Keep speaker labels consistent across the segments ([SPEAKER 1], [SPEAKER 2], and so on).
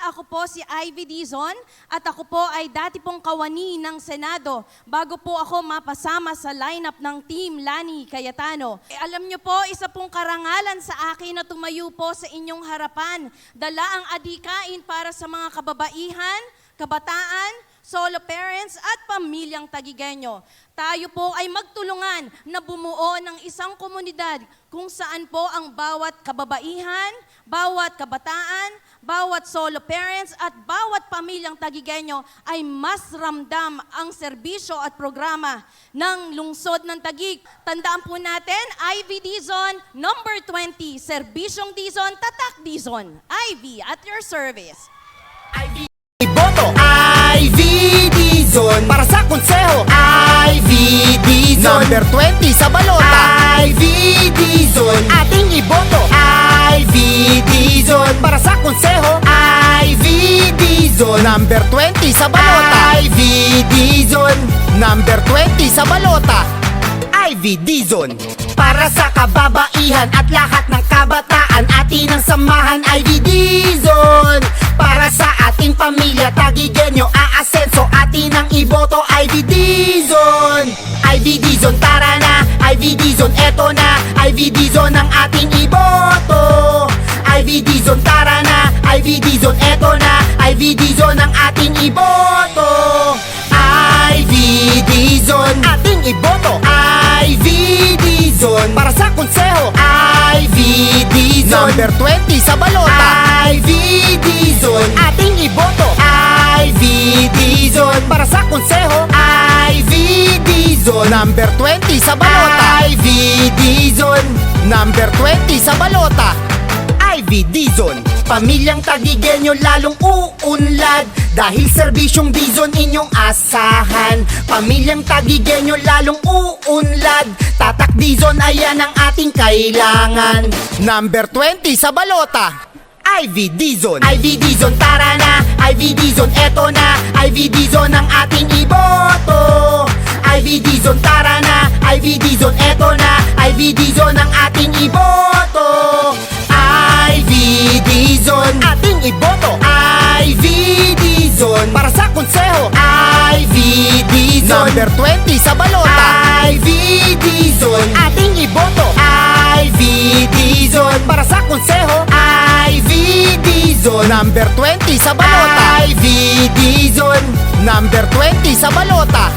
[SPEAKER 1] Ako po si Ivy Dizon at ako po ay dati pong kawani ng Senado bago po ako mapasama sa lineup ng Team Lani Cayetano. Alam niyo po, isa pong karangalan sa akin na tumayo po sa inyong harapan. Dala ang adhikain para sa mga kababaihan, kabataan, solo parents at pamilyang Taguigueño. Tayo po ay magtulungan na bumuo ng isang komunidad kung saan po ang bawat kababaihan, bawat kabataan, bawat solo parents at bawat pamilyang Taguigueño ay mas ramdam ang serbisyo at programa ng lungsod ng Taguig. Tandaan po natin, Ivy Dizon, number 20, Serbisyong Dizon, Tatak Dizon. Ivy, at your service.
[SPEAKER 2] Iboto Ivy Dizon para sa konseho. Ivy Dizon number 20 sa balota. Ivy Dizon ating iboto. Ivy Dizon para sa konseho. Ivy Dizon number 20 sa balota. Ivy Dizon number 20 sa balota. Ivy Dizon para sa kababaihan at lahat ng kabataan, atin ang samahan. Ivy Dizon para sa ating pamilya Taguigueño, aasenso, atin ang iboto. Ivy Dizon, Ivy Dizon, tara na. Ivy Dizon, eto na. Ivy Dizon ang ating iboto. Ivy Dizon, tara na. Ivy Dizon, eto na. Ivy Dizon ang ating iboto. Ivy Dizon, ating iboto. Ivy Dizon para sa konseho. Ivy Dizon number 20 sa balota. Ivy Dizon ating iboto. Ivy Dizon para sa konseho. Ivy Dizon number 20 sa balota. Ivy Dizon number 20 sa balota. Ivy Dizon, pamilyang Taguigueño lalong uunlad dahil serbisyong Dizon inyong asahan. Pamilyang Taguigueño lalong uunlad, Tatak Dizon, ayan ang ating kailangan. Number 20 sa balota, Ivy Dizon. Ivy Dizon, tara na. Ivy Dizon, eto na. Ivy Dizon ang ating iboto. Ivy Dizon, tara na. Ivy Dizon, eto na. Ivy Dizon ang ating iboto. Ivy Dizon, ating iboto. Ivy Dizon para sa konseho. Ivy Dizon number 20 sa balota. Ivy Dizon, ating iboto. Ivy Dizon para sa konseho. Ivy Dizon number 20 sa balota. Ivy Dizon number 20 sa balota.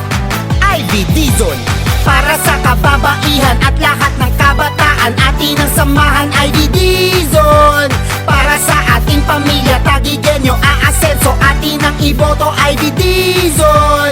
[SPEAKER 2] Ivy Dizon para sa kababaihan at lahat ng kabataan, atin ang samahan. Ivy Dizon para sa ating pamilya Taguigueño, aasenso, atin ang iboto. Ivy Dizon